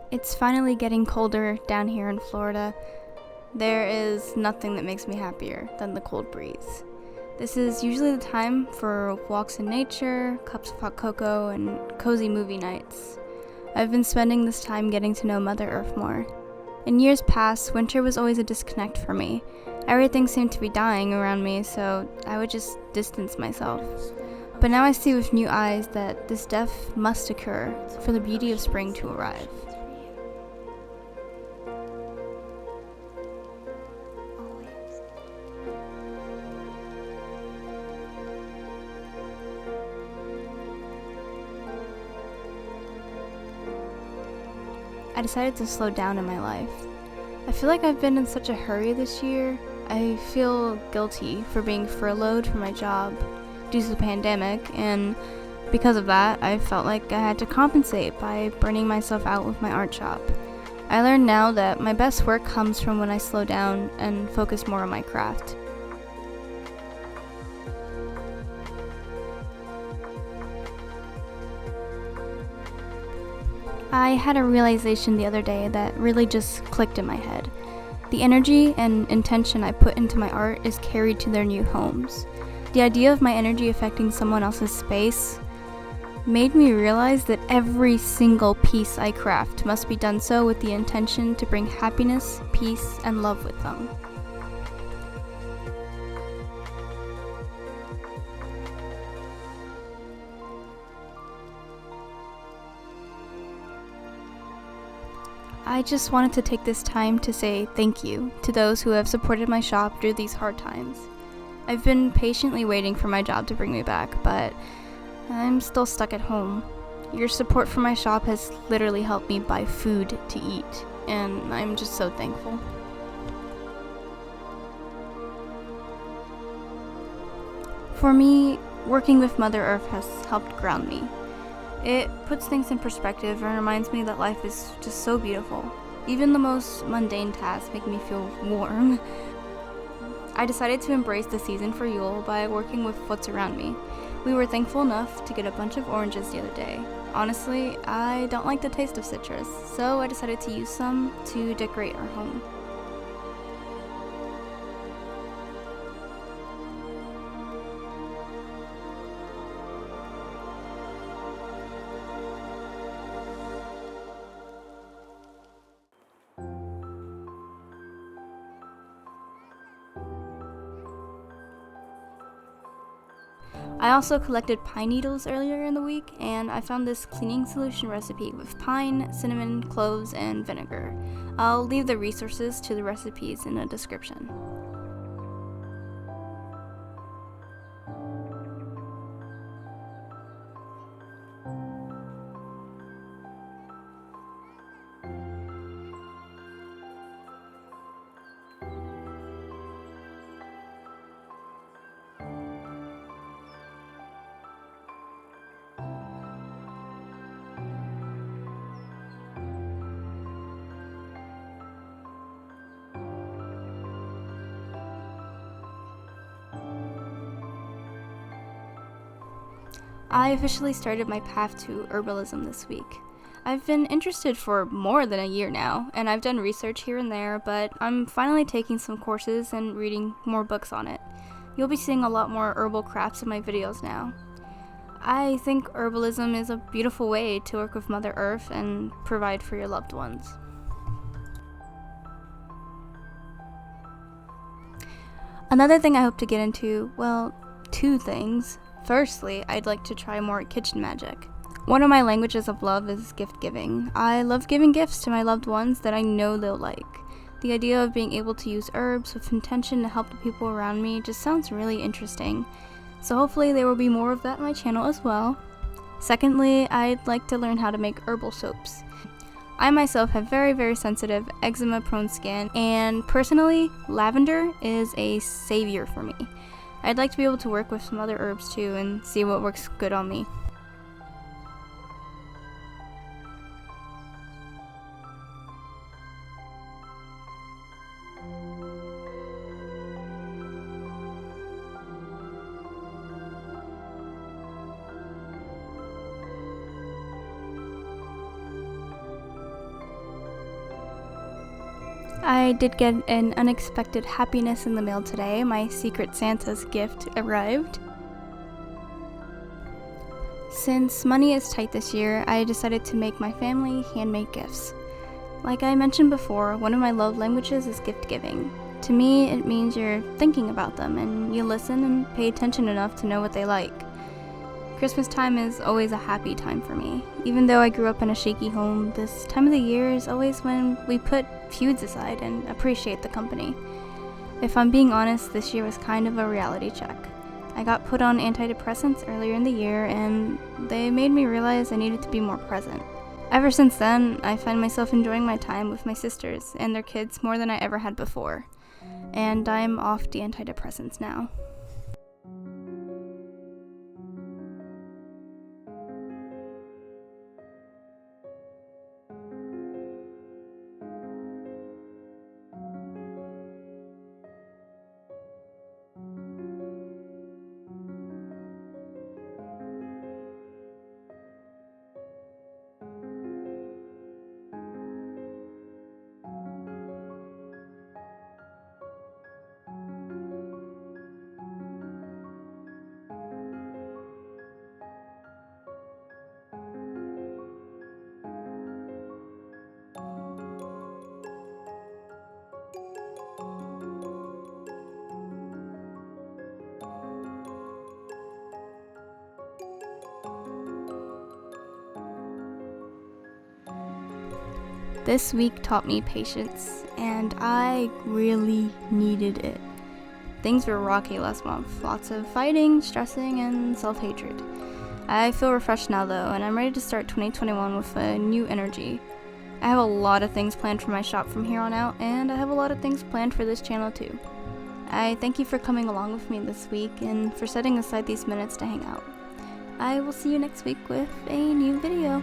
It's finally getting colder down here in Florida. There is nothing that makes me happier than the cold breeze. This is usually the time for walks in nature, cups of hot cocoa, and cozy movie nights. I've been spending this time getting to know Mother Earth more. In years past, winter was always a disconnect for me. Everything seemed to be dying around me, so I would just distance myself. But now I see with new eyes that this death must occur for the beauty of spring to arrive. I decided to slow down in my life. I feel like I've been in such a hurry this year. I feel guilty for being furloughed from my job due to the pandemic, and because of that, I felt like I had to compensate by burning myself out with my art shop. I learned now that my best work comes from when I slow down and focus more on my craft. I had a realization the other day that really just clicked in my head. The energy and intention I put into my art is carried to their new homes. The idea of my energy affecting someone else's space made me realize that every single piece I craft must be done so with the intention to bring happiness, peace, and love with them. I just wanted to take this time to say thank you to those who have supported my shop through these hard times. I've been patiently waiting for my job to bring me back, but I'm still stuck at home. Your support for my shop has literally helped me buy food to eat, and I'm just so thankful. For me, working with Mother Earth has helped ground me. It puts things in perspective and reminds me that life is just so beautiful. Even the most mundane tasks make me feel warm. I decided to embrace the season for Yule by working with what's around me. We were thankful enough to get a bunch of oranges the other day. Honestly, I don't like the taste of citrus, so I decided to use some to decorate our home. I also collected pine needles earlier in the week, and I found this cleaning solution recipe with pine, cinnamon, cloves, and vinegar. I'll leave the resources to the recipes in the description. I officially started my path to herbalism this week. I've been interested for more than a year now, and I've done research here and there, but I'm finally taking some courses and reading more books on it. You'll be seeing a lot more herbal crafts in my videos now. I think herbalism is a beautiful way to work with Mother Earth and provide for your loved ones. Another thing I hope to get into, well, two things. Firstly, I'd like to try more kitchen magic. One of my languages of love is gift giving. I love giving gifts to my loved ones that I know they'll like. The idea of being able to use herbs with intention to help the people around me just sounds really interesting. So hopefully there will be more of that on my channel as well. Secondly, I'd like to learn how to make herbal soaps. I myself have very sensitive eczema-prone skin, and personally, lavender is a savior for me. I'd like to be able to work with some other herbs too and see what works good on me. I did get an unexpected happiness in the mail today. My Secret Santa's gift arrived. Since money is tight this year, I decided to make my family handmade gifts. Like I mentioned before, one of my love languages is gift giving. To me, it means you're thinking about them and you listen and pay attention enough to know what they like. Christmas time is always a happy time for me. Even though I grew up in a shaky home, this time of the year is always when we put feuds aside and appreciate the company. If I'm being honest, this year was kind of a reality check. I got put on antidepressants earlier in the year and they made me realize I needed to be more present. Ever since then, I find myself enjoying my time with my sisters and their kids more than I ever had before. And I'm off the antidepressants now. This week taught me patience, and I really needed it. Things were rocky last month, lots of fighting, stressing, and self-hatred. I feel refreshed now though, and I'm ready to start 2021 with a new energy. I have a lot of things planned for my shop from here on out, and I have a lot of things planned for this channel too. I thank you for coming along with me this week and for setting aside these minutes to hang out. I will see you next week with a new video.